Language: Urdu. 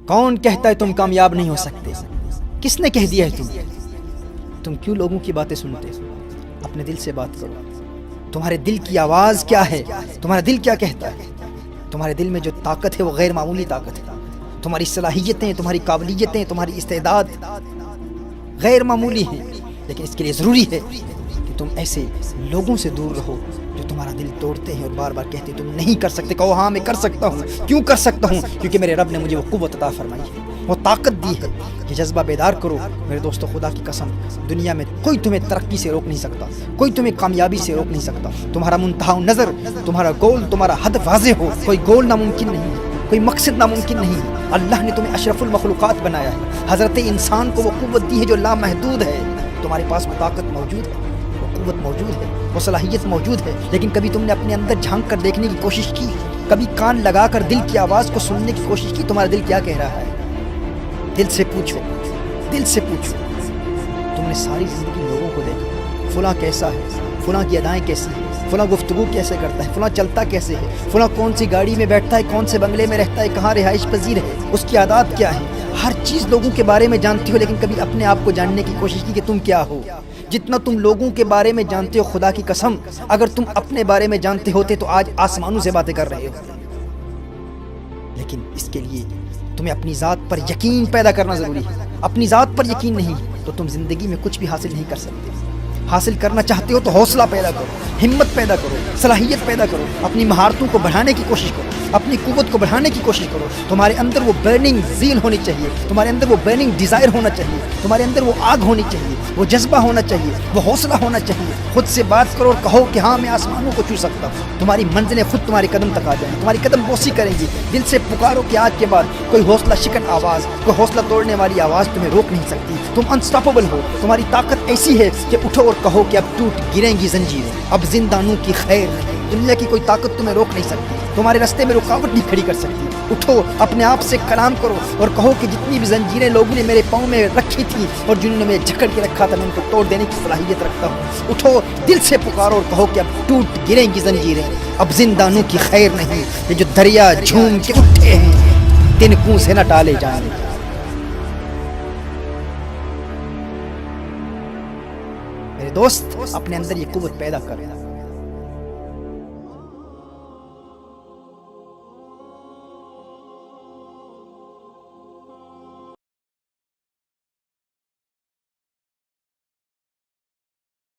کون کہتا ہے تم کامیاب نہیں ہو سکتے؟ کس نے کہہ دیا ہے تم کیوں لوگوں کی باتیں سنتے؟ اپنے دل سے بات کرو. تمہارے دل کی آواز کیا ہے؟ تمہارا دل کیا کہتا ہے؟ تمہارے دل میں جو طاقت ہے وہ غیر معمولی طاقت ہے. تمہاری صلاحیتیں، تمہاری قابلیتیں، تمہاری استعداد غیر معمولی ہیں. لیکن اس کے لیے ضروری ہے کہ تم ایسے لوگوں سے دور رہو جو تمہارا دل توڑتے ہیں اور بار بار کہتے ہیں تم نہیں کر سکتے. کہو ہاں میں کر سکتا ہوں. کیوں کر سکتا ہوں؟ کیونکہ میرے رب نے مجھے وہ قوت عطا فرمائی ہے، وہ طاقت دی ہے. یہ جذبہ بیدار کرو میرے دوستو. خدا کی قسم دنیا میں کوئی تمہیں ترقی سے روک نہیں سکتا، کوئی تمہیں کامیابی سے روک نہیں سکتا. تمہارا منتہا نظر، تمہارا گول، تمہارا ہدف واضح ہو. کوئی گول ناممکن نہیں ہے، کوئی مقصد ناممکن نہیں ہے. اللہ نے تمہیں اشرف المخلوقات بنایا ہے. حضرت انسان کو وہ قوت دی ہے جو لامحدود ہے. تمہارے پاس وہ طاقت موجود ہے، وہ قوت موجود ہے، وہ صلاحیت موجود ہے. لیکن کبھی تم نے اپنے اندر جھانک کر دیکھنے کی کوشش کی؟ کبھی کان لگا کر دل کی آواز کو سننے کی کوشش کی؟ تمہارا دل کیا کہہ رہا ہے؟ دل سے پوچھو، دل سے پوچھو. تم نے ساری زندگی لوگوں کو دیکھا، فلاں کیسا ہے، فلاں کی ادائیں کیسی ہیں، فلاں گفتگو کیسے کرتا ہے، فلاں چلتا کیسے ہے، فلاں کون سی گاڑی میں بیٹھتا ہے، کون سے بنگلے میں رہتا ہے، کہاں رہائش پذیر ہے، اس کی عادات کیا ہے. ہر چیز لوگوں کے بارے میں جانتی ہو، لیکن کبھی اپنے آپ کو جاننے کی کوشش کی کہ تم کیا ہو؟ جتنا تم لوگوں کے بارے میں جانتے ہو، خدا کی قسم اگر تم اپنے بارے میں جانتے ہوتے تو آج آسمانوں سے باتیں کر رہے ہو. لیکن اس کے لیے تمہیں اپنی ذات پر یقین پیدا کرنا ضروری ہے. اپنی ذات پر یقین نہیں تو تم زندگی میں کچھ بھی حاصل نہیں کر سکتے. حاصل کرنا چاہتے ہو تو حوصلہ پیدا کرو، ہمت پیدا کرو، صلاحیت پیدا کرو. اپنی مہارتوں کو بڑھانے کی کوشش کرو، اپنی قوت کو بڑھانے کی کوشش کرو. تمہارے اندر وہ برننگ زیل ہونی چاہیے، تمہارے اندر وہ برننگ ڈیزائر ہونا چاہیے، تمہارے اندر وہ آگ ہونی چاہیے، وہ جذبہ ہونا چاہیے، وہ حوصلہ ہونا چاہیے. خود سے بات کرو اور کہو کہ ہاں میں آسمانوں کو چھو سکتا ہوں. تمہاری منزلیں خود تمہارے قدم تک آ جائیں، تمہاری قدم بوسی کریں گی. دل سے پکارو کہ آج کے بعد کوئی حوصلہ شکن آواز، کوئی حوصلہ توڑنے والی آواز تمہیں روک نہیں سکتی. تم انسٹاپیبل ہو. تمہاری طاقت ایسی ہے کہ اٹھو اور کہو کہ اب ٹوٹ گریں گی زنجیریں، اب زندانوں کی خیر نہیں. دنیا کی کوئی طاقت تمہیں روک نہیں سکتی، تمہارے راستے میں رکاوٹ نہیں کھڑی کر سکتی. اٹھو، اپنے آپ سے کلام کرو اور کہو کہ جتنی بھی زنجیریں لوگوں نے میرے پاؤں میں رکھی تھی اور جنہوں نے مجھے جھکڑ کے رکھا تھا، میں ان کو توڑ دینے کی صلاحیت رکھتا ہوں. اٹھو، دل سے پکارو اور کہو کہ اب ٹوٹ گریں گی زنجیریں، اب زندانوں کی خیر نہیں. یہ جو دریا جھوم کے اٹھے ہیں تنکوں سے نہ ٹالے جائیں. میرے دوست اپنے اندر یہ قوت پیدا کر.